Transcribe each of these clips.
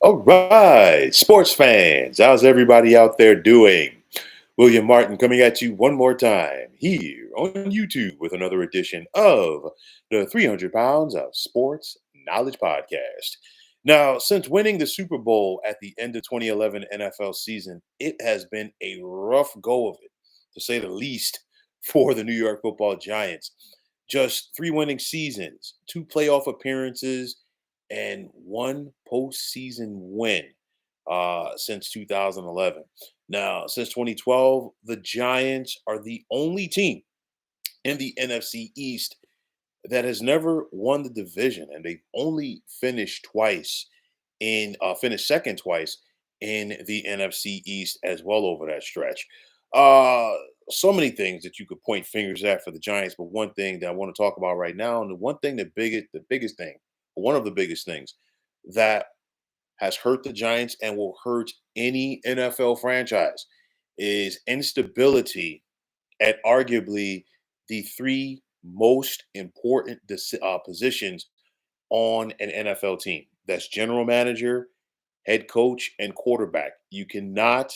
All right, sports fans, how's everybody out there doing? William Martin coming at you one more time here on YouTube with another edition of the 300 Pounds of Sports Knowledge Podcast. Now, since winning the Super Bowl at the end of 2011 NFL season, it has been a rough go of it, to say the least, for the New York football Giants. Just three winning seasons, two playoff appearances, and one postseason win since 2011. Now, since 2012, the Giants are the only team in the NFC East that has never won the division, and they've only finished twice finished second twice in the NFC East as well over that stretch. Uh, so many things that you could point fingers at for the Giants, but one thing that I want to talk about right now, and the one thing the biggest thing, one of the biggest things that has hurt the Giants and will hurt any NFL franchise is instability at arguably the three most important positions on an NFL team. That's general manager, head coach, and quarterback. You cannot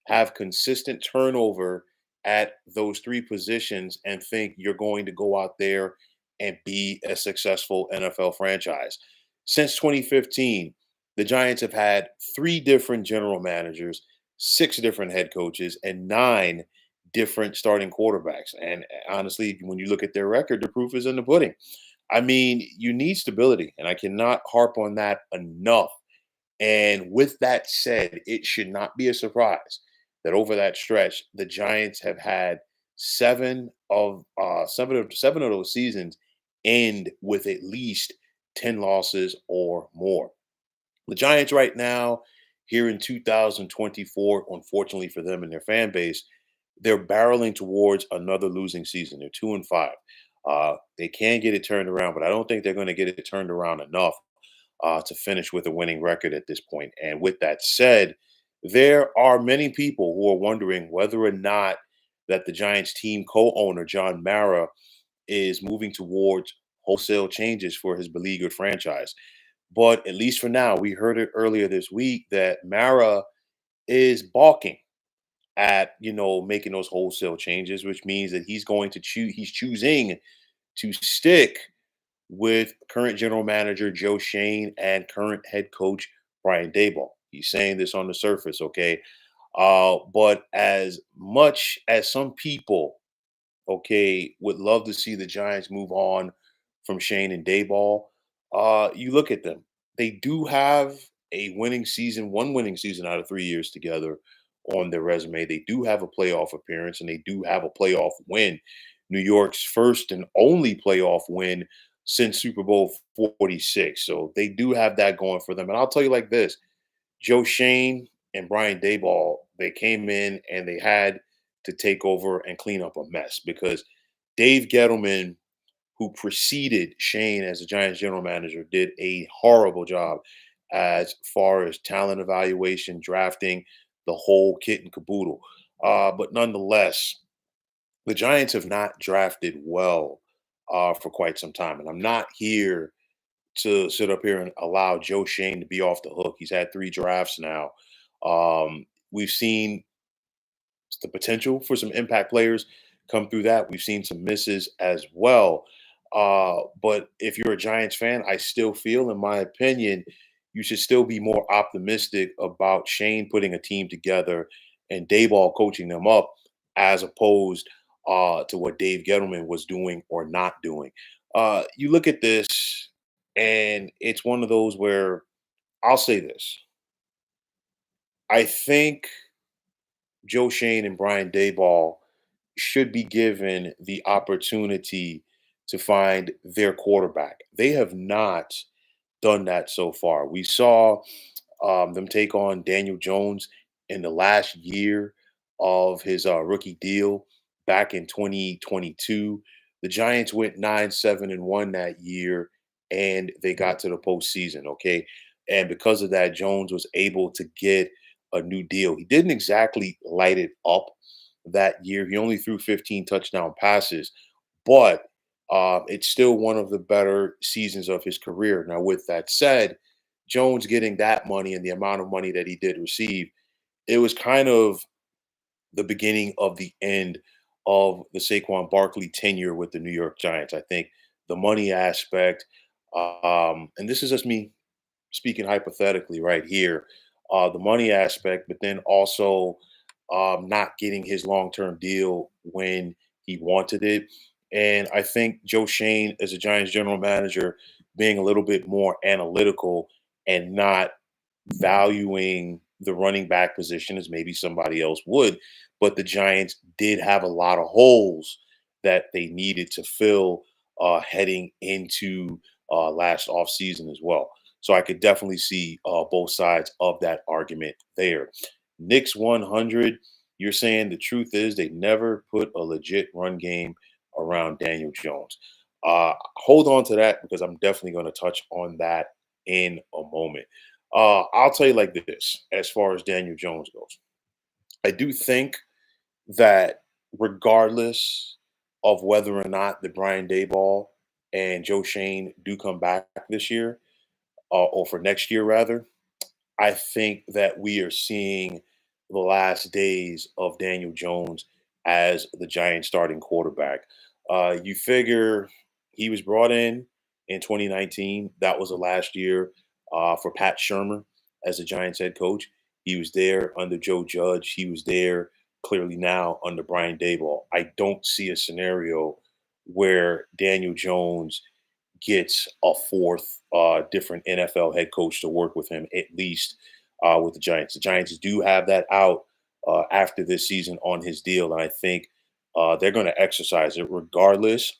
have consistent turnover at those three positions and think you're going to go out there and be a successful NFL franchise. Since 2015, the Giants have had three different general managers, six different head coaches, and nine different starting quarterbacks. And honestly, when you look at their record, the proof is in the pudding. I mean, you need stability, and I cannot harp on that enough. And with that said, it should not be a surprise that over that stretch, the Giants have had seven of those seasons end with at least 10 losses or more. The Giants right now, here in 2024, unfortunately for them and their fan base, they're barreling towards another losing season. They're 2-5. They can get it turned around, but I don't think they're going to get it turned around enough to finish with a winning record at this point. And with that said, there are many people who are wondering whether or not that the Giants team co-owner John Mara is moving towards wholesale changes for his beleaguered franchise. But at least for now, we heard it earlier this week that Mara is balking at making those wholesale changes, which means that he's going to choose. He's choosing to stick with current general manager Joe Schoen and current head coach Brian Daboll. He's saying this on the surface, okay? But as much as some people, okay, would love to see the Giants move on from Shane and Dayball, you look at them. They do have a winning season, one winning season out of 3 years together on their resume. They do have a playoff appearance and they do have a playoff win. New York's first and only playoff win since Super Bowl 46. So they do have that going for them. And I'll tell you like this, Joe Shane and Brian Dayball, they came in and they had to take over and clean up a mess because Dave Gettleman, who preceded Shane as the Giants general manager, did a horrible job as far as talent evaluation, drafting, the whole kit and caboodle. But nonetheless, the Giants have not drafted well for quite some time. And I'm not here to sit up here and allow Joe Shane to be off the hook. He's had three drafts now. We've seen the potential for some impact players come through that. We've seen some misses as well. But if you're a Giants fan, I still feel, in my opinion, you should still be more optimistic about Shane putting a team together and Dayball coaching them up as opposed to what Dave Gettleman was doing or not doing. You look at this, and it's one of those where I'll say this. I think Joe Shane and Brian Dayball should be given the opportunity to find their quarterback. They have not done that so far. We saw them take on Daniel Jones in the last year of his rookie deal back in 2022. The Giants went 9-7-1 that year, and they got to the postseason. Okay, and because of that, Jones was able to get a new deal. He didn't exactly light it up that year. He only threw 15 touchdown passes, but it's still one of the better seasons of his career. Now, with that said, Jones getting that money and the amount of money that he did receive, it was kind of the beginning of the end of the Saquon Barkley tenure with the New York Giants. I think the money aspect, and this is just me speaking hypothetically right here, the money aspect, but then also not getting his long term deal when he wanted it. And I think Joe Shane, as a Giants general manager, being a little bit more analytical and not valuing the running back position as maybe somebody else would. But the Giants did have a lot of holes that they needed to fill heading into last offseason as well. So I could definitely see both sides of that argument there. Knicks 100, you're saying the truth is they never put a legit run game around Daniel Jones. Hold on to that because I'm definitely going to touch on that in a moment. I'll tell you like this as far as Daniel Jones goes. I do think that regardless of whether or not the Brian Daboll and Joe Shane do come back this year, or for next year rather, I think that we are seeing the last days of Daniel Jones as the Giants starting quarterback. You figure he was brought in 2019. That was the last year for Pat Shermer as the Giants head coach. He was there under Joe Judge. He was there clearly now under Brian Daboll. I don't see a scenario where Daniel Jones gets a fourth different NFL head coach to work with him, at least with the Giants. The Giants do have that out after this season on his deal, and I think they're going to exercise it regardless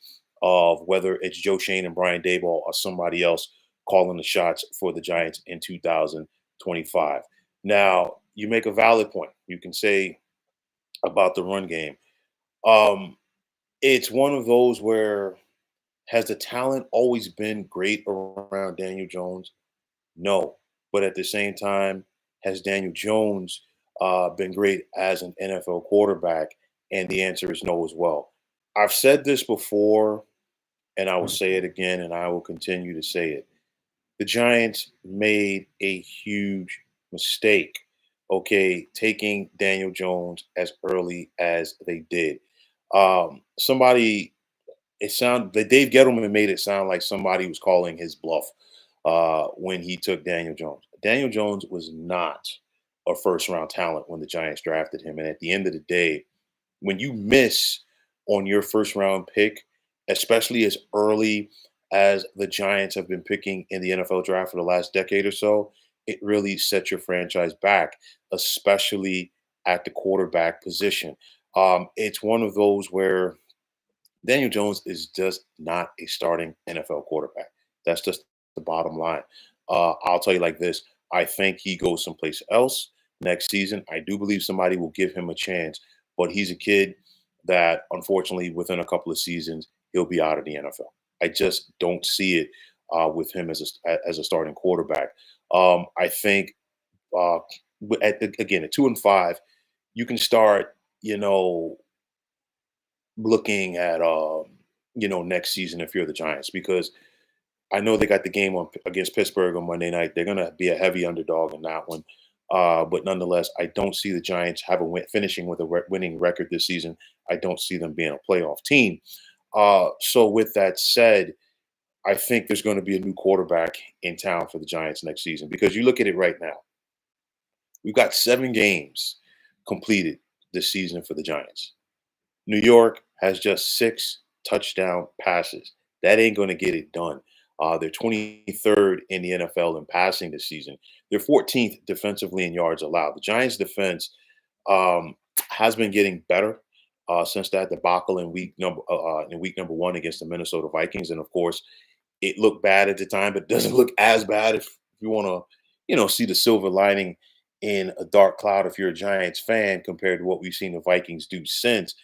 of whether it's Joe Shane and Brian Daboll or somebody else calling the shots for the Giants in 2025. Now, you make a valid point. You can say about the run game. Um, it's one of those where has the talent always been great around Daniel Jones? No. But at the same time, has Daniel Jones been great as an NFL quarterback? And the answer is no as well. I've said this before, and I will say it again, and I will continue to say it. The Giants made a huge mistake, okay, taking Daniel Jones as early as they did. Somebody it sound that Dave Gettleman made it sound like somebody was calling his bluff when he took Daniel Jones. Daniel Jones was not a first round talent when the Giants drafted him. And at the end of the day, when you miss on your first round pick, especially as early as the Giants have been picking in the NFL draft for the last decade or so, it really sets your franchise back, especially at the quarterback position. It's one of those where Daniel Jones is just not a starting NFL quarterback. That's just the bottom line. I'll tell you like this: I think he goes someplace else next season. I do believe somebody will give him a chance, but he's a kid that, unfortunately, within a couple of seasons, he'll be out of the NFL. I just don't see it with him as a starting quarterback. I think again at 2-5, you can start. Looking at next season if you're the Giants because I know they got the game on against Pittsburgh on Monday night. They're going to be a heavy underdog in that one. But nonetheless, I don't see the Giants have finishing with a winning record this season. I don't see them being a playoff team. So with that said, I think there's going to be a new quarterback in town for the Giants next season because you look at it right now. We've got 7 games completed this season for the Giants. New York has just 6 touchdown passes. That ain't going to get it done. They're 23rd in the NFL in passing this season. They're 14th defensively in yards allowed. The Giants' defense has been getting better since that debacle in week number 1 against the Minnesota Vikings, and of course, it looked bad at the time, but doesn't look as bad if you want to, see the silver lining in a dark cloud if you're a Giants fan compared to what we've seen the Vikings do since.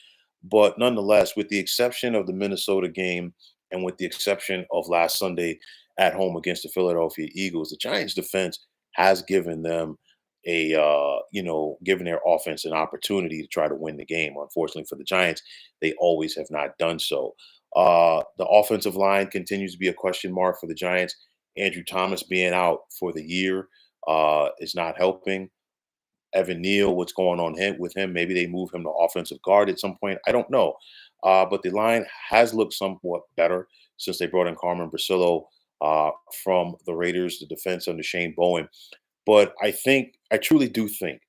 But nonetheless, with the exception of the Minnesota game and with the exception of last Sunday at home against the Philadelphia Eagles, the Giants defense has given them given their offense an opportunity to try to win the game. Unfortunately for the Giants, they always have not done so. The offensive line continues to be a question mark for the Giants. Andrew Thomas being out for the year is not helping. Evan Neal, what's going on with him? Maybe they move him to offensive guard at some point. I don't know. But the line has looked somewhat better since they brought in Carmen Brasillo from the Raiders, the defense under Shane Bowen. But I truly do think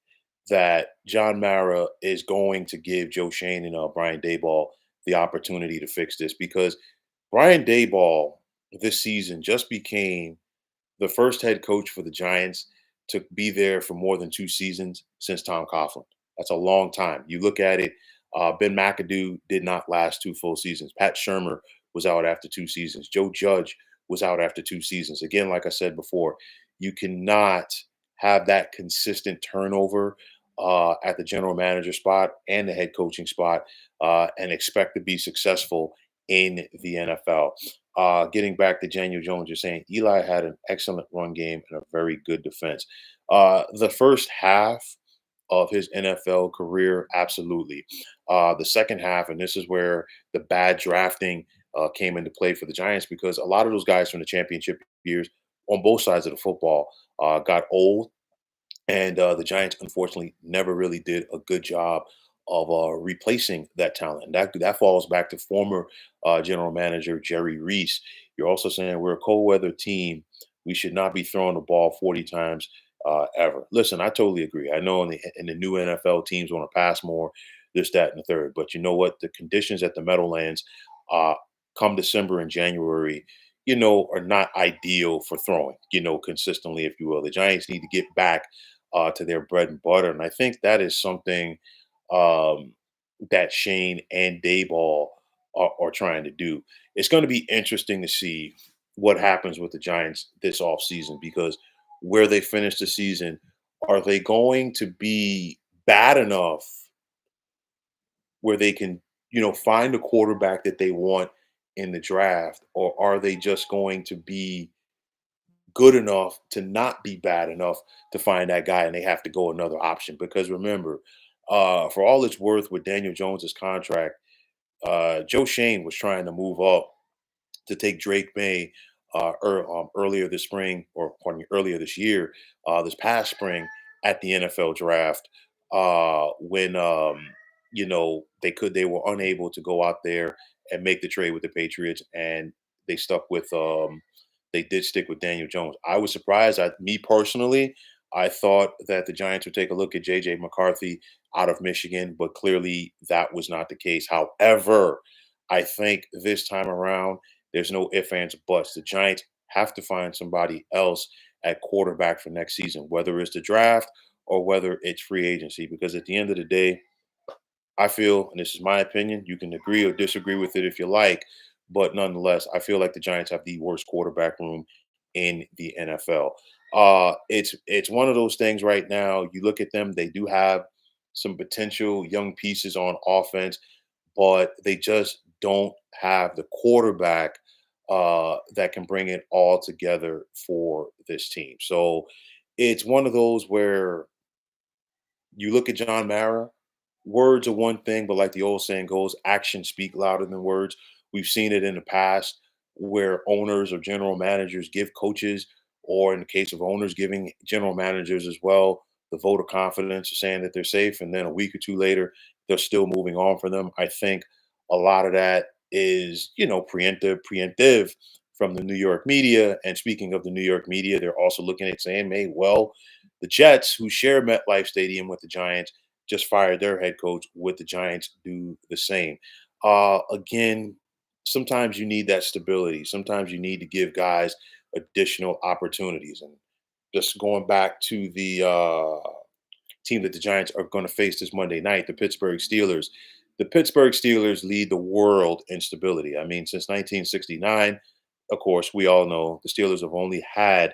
that John Mara is going to give Joe Shane and Brian Daboll the opportunity to fix this because Brian Daboll this season just became the first head coach for the Giants to be there for more than 2 seasons since Tom Coughlin. That's a long time. You look at it, Ben McAdoo did not last 2 full seasons. Pat Shermer was out after 2 seasons. Joe Judge was out after 2 seasons. Again, like I said before, you cannot have that consistent turnover at the general manager spot and the head coaching spot and expect to be successful in the NFL. Getting back to Daniel Jones, you're saying Eli had an excellent run game and a very good defense. The first half of his NFL career, absolutely. The second half, and this is where the bad drafting came into play for the Giants because a lot of those guys from the championship years on both sides of the football got old and the Giants, unfortunately, never really did a good job of replacing that talent. And that falls back to former general manager Jerry Reese. You're also saying we're a cold weather team. We should not be throwing the ball 40 times ever. Listen, I totally agree. I know in the new NFL teams want to pass more, this, that, and the third. But you know what? The conditions at the Meadowlands uh, come December and January, are not ideal for throwing, consistently, if you will. The Giants need to get back to their bread and butter. And I think that is something um, that Shane and Dayball are trying to do. It's going to be interesting to see what happens with the Giants this offseason because where they finish the season, are they going to be bad enough where they can, find a quarterback that they want in the draft, or are they just going to be good enough to not be bad enough to find that guy and they have to go another option? Because remember, for all it's worth with Daniel Jones's contract, Joe Shane was trying to move up to take Drake May earlier this spring, or pardon me, earlier this year, this past spring at the NFL draft, when they were unable to go out there and make the trade with the Patriots, and they stuck with they did stick with Daniel Jones. I was surprised. Me personally, I thought that the Giants would take a look at JJ McCarthy out of Michigan, but clearly that was not the case. However, I think this time around there's no ifs, ands, or buts. The Giants have to find somebody else at quarterback for next season, whether it's the draft or whether it's free agency. Because at the end of the day, I feel, and this is my opinion, you can agree or disagree with it if you like, but nonetheless, I feel like the Giants have the worst quarterback room in the NFL. It's one of those things right now. You look at them; they do have some potential young pieces on offense, but they just don't have the quarterback that can bring it all together for this team. So it's one of those where you look at John Mara, words are one thing, but like the old saying goes, actions speak louder than words. We've seen it in the past where owners or general managers give coaches, or in the case of owners, giving general managers as well, the vote of confidence, saying that they're safe. And then a week or two later, they're still moving on for them. I think a lot of that is, preemptive from the New York media. And speaking of the New York media, they're also looking at saying, hey, well, the Jets, who share MetLife Stadium with the Giants, just fired their head coach. With the Giants, do the same. Again, sometimes you need that stability. Sometimes you need to give guys additional opportunities. And just going back to the team that the Giants are going to face this Monday night, the Pittsburgh Steelers. The Pittsburgh Steelers lead the world in stability. I mean, since 1969, of course, we all know the Steelers have only had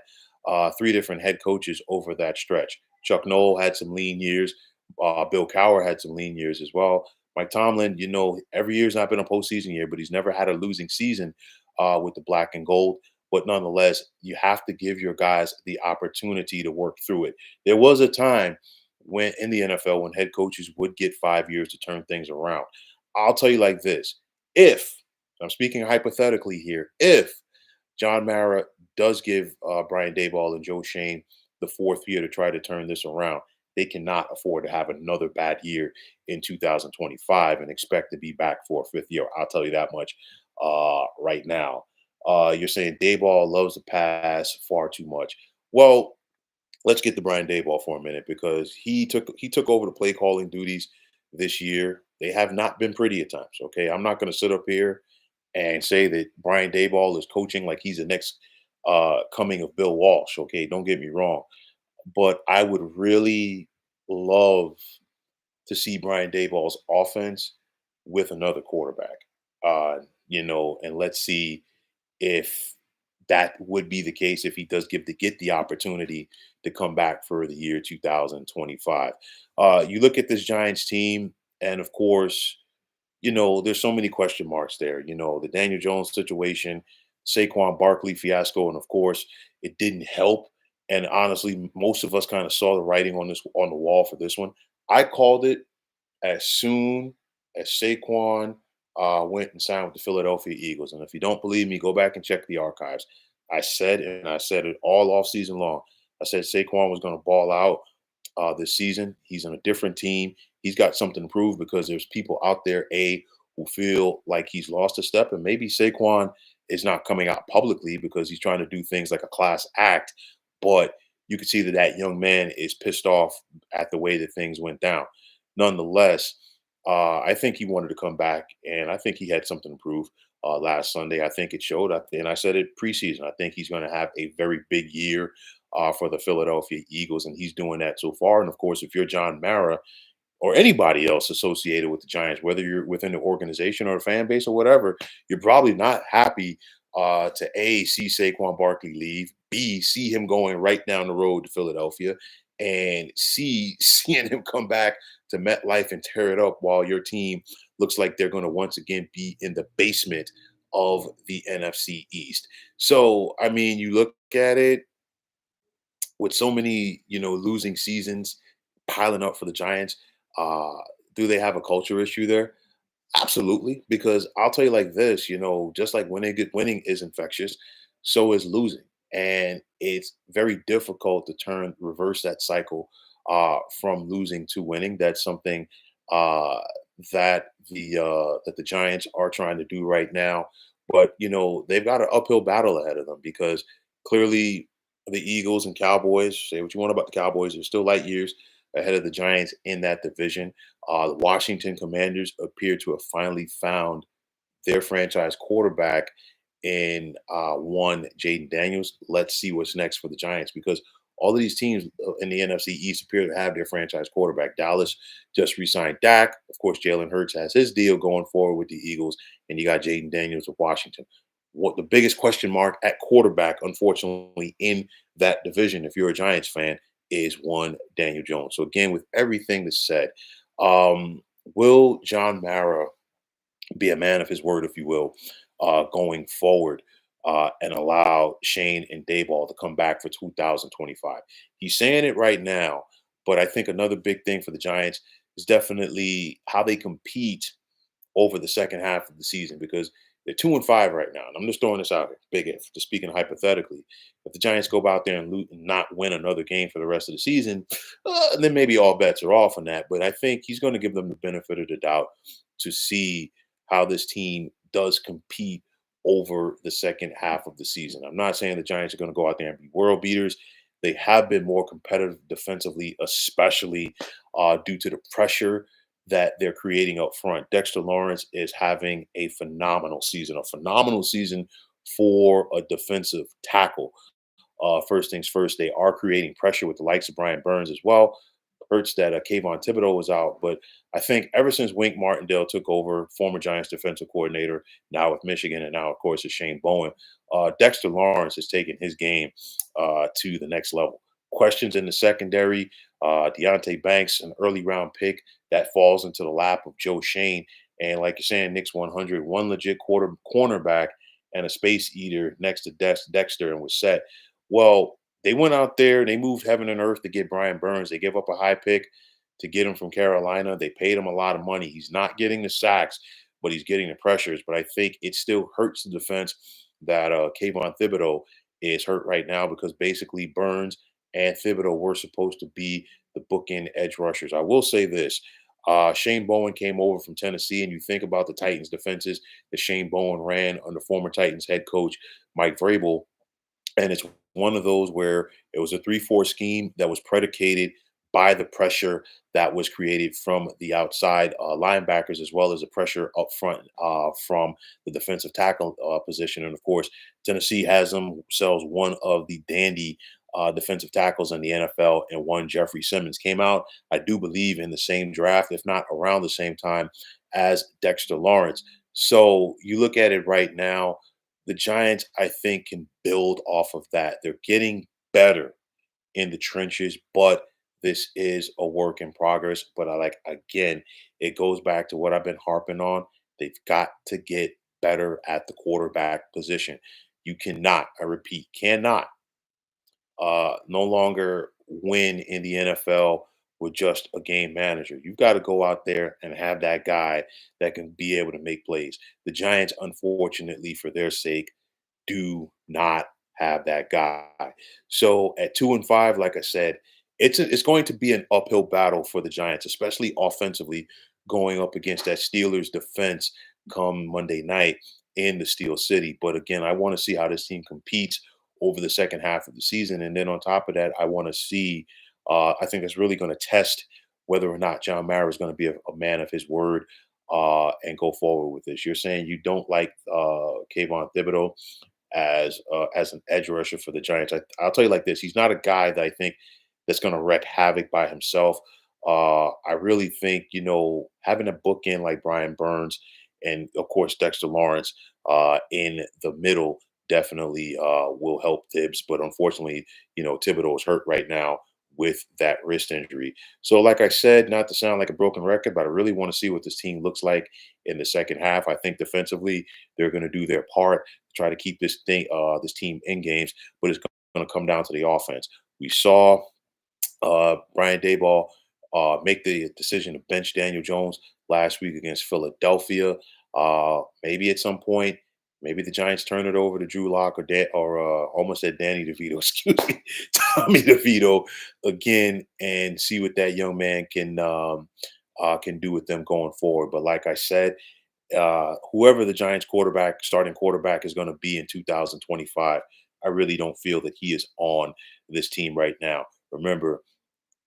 three different head coaches over that stretch. Chuck Noll had some lean years. Bill Cowher had some lean years as well. Mike Tomlin, every year's not been a postseason year, but he's never had a losing season with the black and gold. But nonetheless, you have to give your guys the opportunity to work through it. There was a time when in the NFL when head coaches would get 5 years to turn things around. I'll tell you like this: if I'm speaking hypothetically here, if John Mara does give Brian Daboll and Joe Shane the fourth year to try to turn this around. They cannot afford to have another bad year in 2025 and expect to be back for a fifth year. I'll tell you that much right now. You're saying Dayball loves to pass far too much. Well, let's get to Brian Dayball for a minute because he took over the play calling duties this year. They have not been pretty at times. Okay, I'm not going to sit up here and say that Brian Dayball is coaching like he's the next coming of Bill Walsh. Okay, don't get me wrong, but I would really love to see Brian Dayball's offense with another quarterback. And let's see if that would be the case if he does get the opportunity to come back for the year 2025. You look at this Giants team, and of course, there's so many question marks there. The Daniel Jones situation, Saquon Barkley fiasco, and of course, it didn't help. And honestly, most of us kind of saw the writing on the wall for this one. I called it as soon as Saquon went and signed with the Philadelphia Eagles. And if you don't believe me, go back and check the archives. I said it all off season long. I said Saquon was going to ball out this season. He's on a different team. He's got something to prove because there's people out there, who feel like he's lost a step. And maybe Saquon is not coming out publicly because he's trying to do things like a class act. But you can see that that young man is pissed off at the way that things went down. Nonetheless, I think he wanted to come back, and I think he had something to prove last Sunday. I think it showed, and I said it preseason. I think he's going to have a very big year for the Philadelphia Eagles, and he's doing that so far. And of course, if you're John Mara or anybody else associated with the Giants, whether you're within the organization or a fan base or whatever, you're probably not happy to see Saquon Barkley leave, B, see him going right down the road to Philadelphia, and C, seeing him come back to MetLife and tear it up while your team looks like they're going to once again be in the basement of the NFC East. So, I mean, you look at it with so many, losing seasons piling up for the Giants. Uh, do they have a culture issue there? Absolutely, because I'll tell you like this, just like winning is infectious, so is losing, and it's very difficult to reverse that cycle from losing to winning. That's something uh, that the Giants are trying to do right now, but they've got an uphill battle ahead of them because clearly the Eagles and Cowboys. Say what you want about the Cowboys, they're still light years ahead of the Giants in that division. The Washington Commanders appear to have finally found their franchise quarterback in one Jaden Daniels. Let's see what's next for the Giants because all of these teams in the NFC East appear to have their franchise quarterback. Dallas just re-signed Dak. Of course, Jalen Hurts has his deal going forward with the Eagles, and you got Jaden Daniels of Washington. What the biggest question mark at quarterback, unfortunately, in that division, if you're a Giants fan, is one Daniel Jones. So again, with everything that's said, um, will John Mara be a man of his word, if you will, going forward and allow Shane and Dayball to come back for 2025? He's saying it right now, but I think another big thing for the Giants is definitely how they compete over the second half of the season because they're 2-5 right now. And I'm just throwing this out here, big if, just speaking hypothetically. If the Giants go out there and not win another game for the rest of the season, then maybe all bets are off on that. But I think he's going to give them the benefit of the doubt to see how this team does compete over the second half of the season. I'm not saying the Giants are going to go out there and be world beaters. They have been more competitive defensively, especially due to the pressure that they're creating up front. Dexter Lawrence is having a phenomenal season for a defensive tackle. First things first, they are creating pressure with the likes of Brian Burns as well. Hurts that Kayvon Thibodeau was out, but I think ever since Wink Martindale took over, former Giants defensive coordinator, now with Michigan, and now of course is Shane Bowen, Dexter Lawrence has taken his game to the next level. Questions in the secondary, Deontay Banks, an early round pick that falls into the lap of Joe Shane, and like you're saying, Nick's 100, one legit cornerback and a space eater next to Dexter, and was set. Well, they went out there, they moved heaven and earth to get Brian Burns. They gave up a high pick to get him from Carolina. They paid him a lot of money. He's not getting the sacks, but he's getting the pressures. But I think it still hurts the defense that Kayvon Thibodeau is hurt right now because basically Burns and Thibodeau were supposed to be the bookend edge rushers. I will say this. Shane Bowen came over from Tennessee, and you think about the Titans' defenses that Shane Bowen ran under former Titans head coach Mike Vrabel, and it's one of those where it was a 3-4 scheme that was predicated by the pressure that was created from the outside linebackers, as well as the pressure up front from the defensive tackle position. And of course, Tennessee has themselves one of the dandy defensive tackles in the NFL, and one Jeffrey Simmons came out, I do believe, in the same draft, if not around the same time as Dexter Lawrence. So you look at it right now, the Giants, I think, can build off of that. They're getting better in the trenches, but this is a work in progress. But I like, again, it goes back to what I've been harping on. They've got to get better at the quarterback position. You cannot, I repeat, cannot no longer win in the NFL with just a game manager. You've got to go out there and have that guy that can be able to make plays. The Giants, unfortunately, for their sake, do not have that guy. So at 2-5, like I said, it's going to be an uphill battle for the Giants, especially offensively, going up against that Steelers defense come Monday night in the Steel City. But again, I want to see how this team competes over the second half of the season, and then on top of that, I want to see. I think it's really going to test whether or not John Mara is going to be a man of his word and go forward with this. You're saying you don't like Kayvon Thibodeau as an edge rusher for the Giants. I'll tell you like this: he's not a guy that I think that's going to wreak havoc by himself. I really think having a bookend like Brian Burns and of course Dexter Lawrence in the middle definitely will help Tibbs. But unfortunately, Thibodeau is hurt right now with that wrist injury. So, like I said, not to sound like a broken record, but I really want to see what this team looks like in the second half. I think defensively, they're going to do their part try to keep this team in games, but it's going to come down to the offense. We saw Brian Daboll make the decision to bench Daniel Jones last week against Philadelphia. Maybe at some point, maybe the Giants turn it over to Drew Lock or almost said Danny DeVito, excuse me, Tommy DeVito again, and see what that young man can do with them going forward. But like I said, whoever the Giants starting quarterback is going to be in 2025, I really don't feel that he is on this team right now. Remember,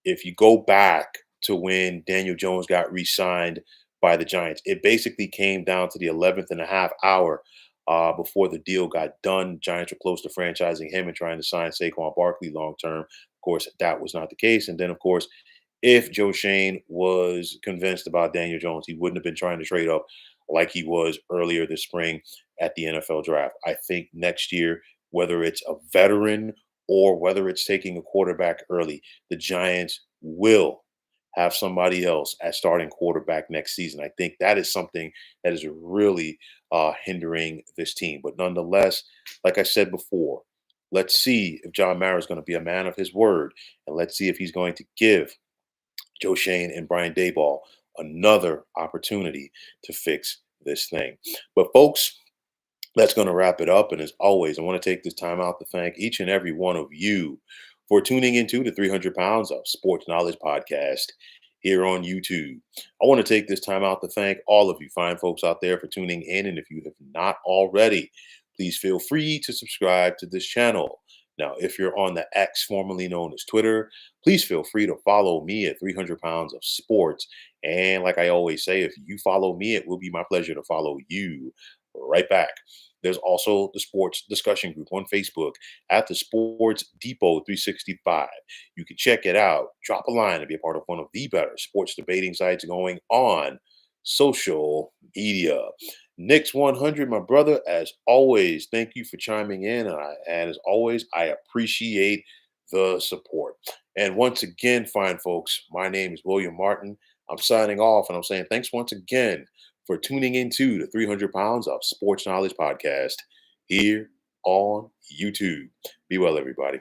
if you go back to when Daniel Jones got re-signed by the Giants, it basically came down to the 11th and a half hour before the deal got done. Giants were close to franchising him and trying to sign Saquon Barkley long term. Of course, that was not the case. And then, of course, if Joe Shane was convinced about Daniel Jones, he wouldn't have been trying to trade up like he was earlier this spring at the NFL draft. I think next year, whether it's a veteran or whether it's taking a quarterback early, the Giants will have somebody else at starting quarterback next season. I think that is something that is really hindering this team. But nonetheless, like I said before, let's see if John Mara is going to be a man of his word, and let's see if he's going to give Joe Shane and Brian Daboll another opportunity to fix this thing. But folks, that's going to wrap it up. And as always, I want to take this time out to thank each and every one of you for tuning into the 300 Pounds of Sports Knowledge podcast here on YouTube. I want to take this time out to thank all of you fine folks out there for tuning in. And if you have not already, please feel free to subscribe to this channel. Now, if you're on the X, formerly known as Twitter, please feel free to follow me at 300 Pounds of Sports. And like I always say, if you follow me, it will be my pleasure to follow you right back. There's also the sports discussion group on Facebook at the Sports Depot 365. You can check it out, drop a line, and be a part of one of the better sports debating sites going on social media. Nick's 100, my brother, as always, thank you for chiming in. And as always, I appreciate the support. And once again, fine folks, my name is William Martin. I'm signing off and I'm saying thanks once again for tuning into the 300 Pounds of Sports Knowledge podcast here on YouTube. Be well, everybody.